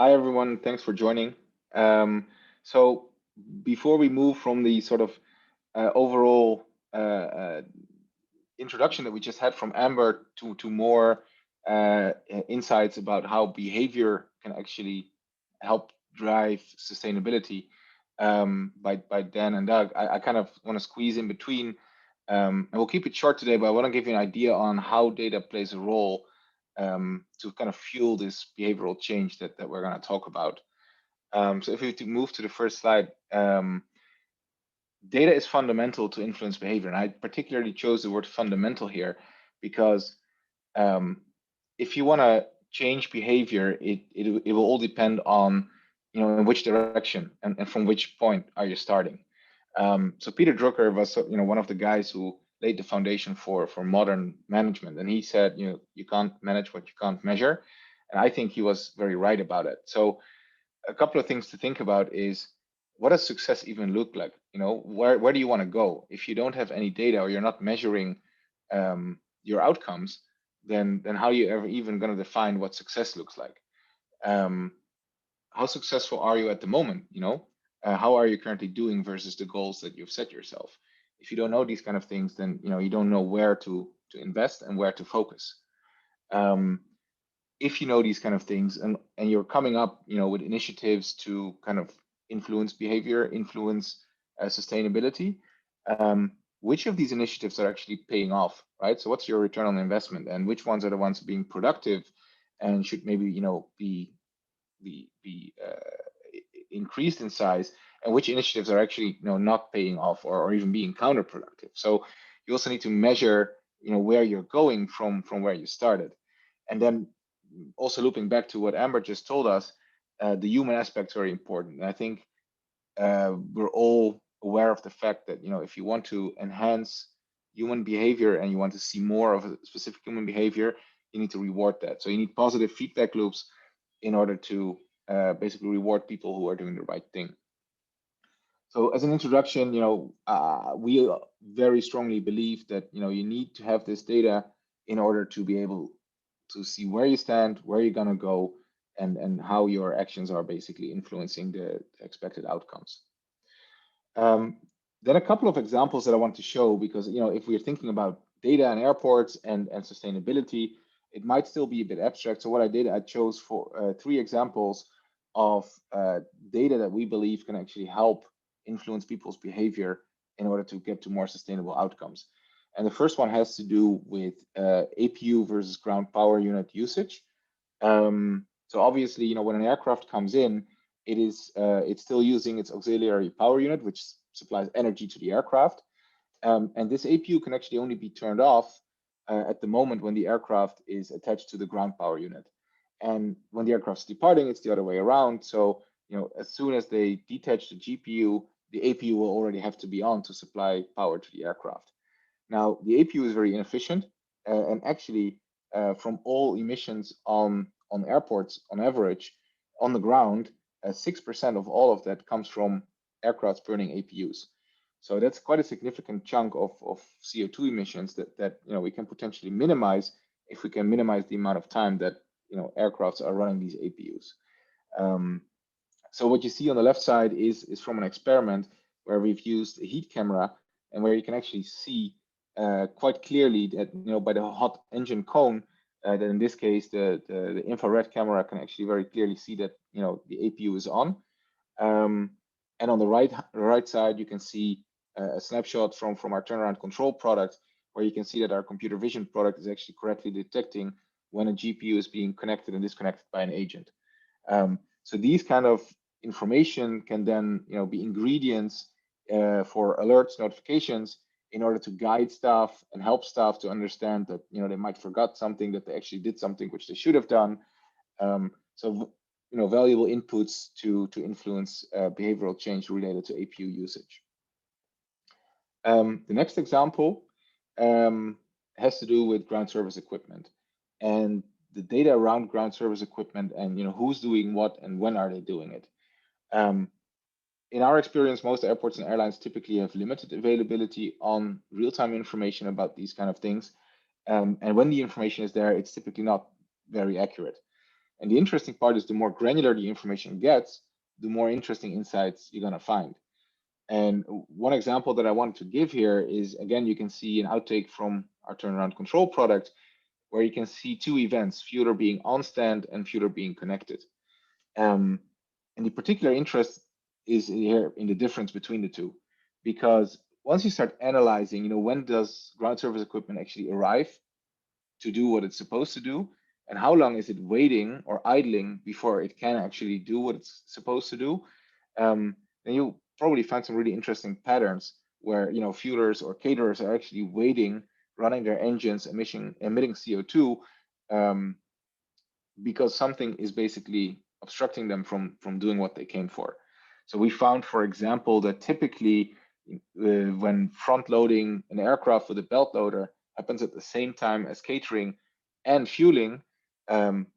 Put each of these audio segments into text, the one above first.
Hi, everyone. Thanks for joining. So before we move from the sort of overall introduction that we just had from Amber to more insights about how behavior can actually help drive sustainability by Dan and Doug, I kind of want to squeeze in between, and we'll keep it short today, but I want to give you an idea on how data plays a role to kind of fuel this behavioral change that we're going to talk about. So if we move to the first slide, data is fundamental to influence behavior. And I particularly chose the word fundamental here because if you want to change behavior, it will all depend on, in which direction and from which point are you starting. So Peter Drucker was, one of the guys who laid the foundation for modern management. And he said, you can't manage what you can't measure. And I think he was very right about it. So a couple of things to think about is, what does success even look like? Where do you want to go? If you don't have any data or you're not measuring your outcomes, then how are you ever even going to define what success looks like? How successful are you at the moment? How are you currently doing versus the goals that you've set yourself? If you don't know these kind of things, then you don't know where to invest and where to focus. If you know these kind of things and you're coming up, with initiatives to kind of influence behavior, influence sustainability, which of these initiatives are actually paying off, right? So what's your return on investment, and which ones are the ones being productive and should maybe be increased in size, and which initiatives are actually not paying off or even being counterproductive? So you also need to measure where you're going from where you started. And then also looping back to what Amber just told us, the human aspect is very important. And I think we're all aware of the fact that if you want to enhance human behavior and you want to see more of a specific human behavior, you need to reward that. So you need positive feedback loops in order to basically reward people who are doing the right thing. So as an introduction, we very strongly believe that you need to have this data in order to be able to see where you stand, where you're gonna go, and how your actions are basically influencing the expected outcomes. Then a couple of examples that I want to show, because if we're thinking about data and airports and sustainability, it might still be a bit abstract. So what I did, I chose for 3 examples of data that we believe can actually help influence people's behavior in order to get to more sustainable outcomes. And the first one has to do with APU versus ground power unit usage. So obviously, when an aircraft comes in, it's still using its auxiliary power unit, which supplies energy to the aircraft. And this APU can actually only be turned off at the moment when the aircraft is attached to the ground power unit. And when the aircraft's departing, it's the other way around. So as soon as they detach the GPU, the APU will already have to be on to supply power to the aircraft. Now, the APU is very inefficient, and actually, from all emissions on airports, on average, on the ground, 6% of all of that comes from aircrafts burning APUs. So that's quite a significant chunk of CO2 emissions that we can potentially minimize if we can minimize the amount of time that aircrafts are running these APUs. So what you see on the left side is from an experiment where we've used a heat camera, and where you can actually see quite clearly that by the hot engine cone, that in this case the infrared camera can actually very clearly see that the APU is on. And on the right side, you can see a snapshot from our turnaround control product, where you can see that our computer vision product is actually correctly detecting when a GPU is being connected and disconnected by an agent. So these kind of information can then be ingredients for alerts, notifications, in order to guide staff and help staff to understand that they might forgot something, that they actually did something which they should have done. So valuable inputs to influence behavioral change related to APU usage. The next example has to do with ground service equipment and the data around ground service equipment, and who's doing what and when are they doing it. In our experience, most airports and airlines typically have limited availability on real-time information about these kind of things. And when the information is there, it's typically not very accurate. And the interesting part is the more granular the information gets, the more interesting insights you're going to find. And one example that I wanted to give here is, again, you can see an outtake from our turnaround control product, where you can see two events, fueler being on stand and fueler being connected. And the particular interest is here in the difference between the two, because once you start analyzing, when does ground service equipment actually arrive to do what it's supposed to do, and how long is it waiting or idling before it can actually do what it's supposed to do, then you'll probably find some really interesting patterns where fuelers or caterers are actually waiting, running their engines, emitting CO2, because something is basically obstructing them from doing what they came for. So we found, for example, that typically when front loading an aircraft with a belt loader happens at the same time as catering and fueling,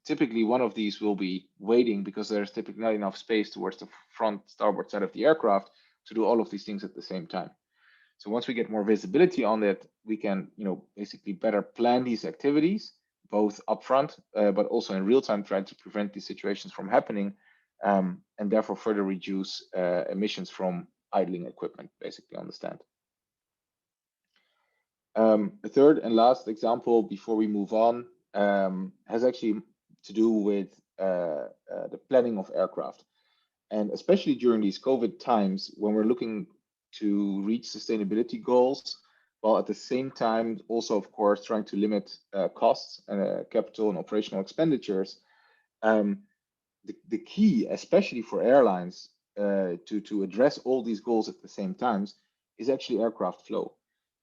typically one of these will be waiting because there's typically not enough space towards the front starboard side of the aircraft to do all of these things at the same time. So once we get more visibility on it, we can basically better plan these activities, both upfront, but also in real time, trying to prevent these situations from happening, and therefore further reduce emissions from idling equipment, basically on the stand. A third and last example before we move on has actually to do with the planning of aircraft. And especially during these COVID times, when we're looking to reach sustainability goals, while at the same time also, of course, trying to limit costs and capital and operational expenditures, the key, especially for airlines, to address all these goals at the same times is actually aircraft flow.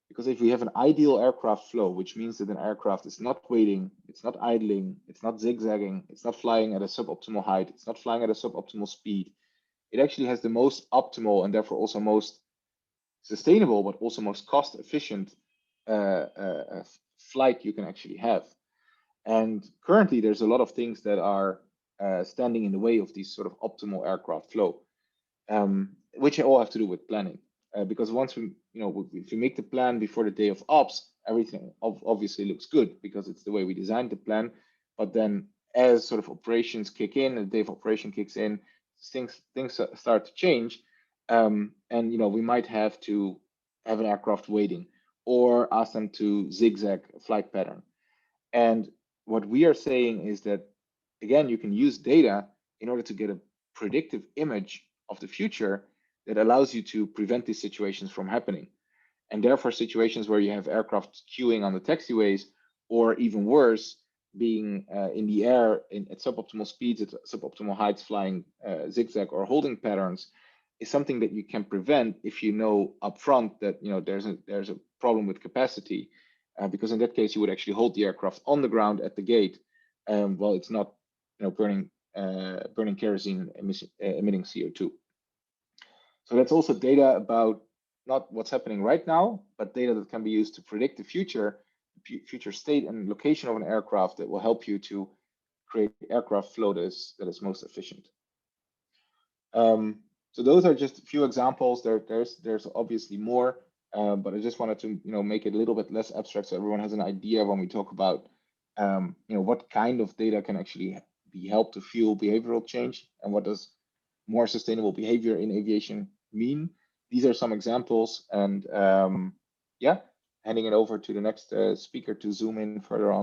Because if we have an ideal aircraft flow, which means that an aircraft is not waiting, it's not idling, it's not zigzagging, it's not flying at a suboptimal height, it's not flying at a suboptimal speed, it actually has the most optimal and therefore also most sustainable, but also most cost efficient flight you can actually have. And currently there's a lot of things that are standing in the way of these sort of optimal aircraft flow, which all have to do with planning. Because once we, if you make the plan before the day of ops, everything obviously looks good because it's the way we designed the plan. But then as sort of operations kick in, and the day of operation kicks in, things start to change. And we might have to have an aircraft waiting or ask them to zigzag a flight pattern. And what we are saying is that, again, you can use data in order to get a predictive image of the future that allows you to prevent these situations from happening. And therefore, situations where you have aircraft queuing on the taxiways, or even worse, being in the air at suboptimal speeds, at suboptimal heights, flying zigzag or holding patterns, is something that you can prevent if you know upfront that there's a problem with capacity, because in that case you would actually hold the aircraft on the ground at the gate while it's not burning kerosene, emitting CO2. So that's also data about not what's happening right now, but data that can be used to predict the future state and location of an aircraft that will help you to create aircraft flow that is most efficient. So those are just a few examples. There's obviously more, but I just wanted to make it a little bit less abstract so everyone has an idea when we talk about what kind of data can actually be helped to fuel behavioral change, and what does more sustainable behavior in aviation mean. These are some examples, and yeah, handing it over to the next speaker to zoom in further on.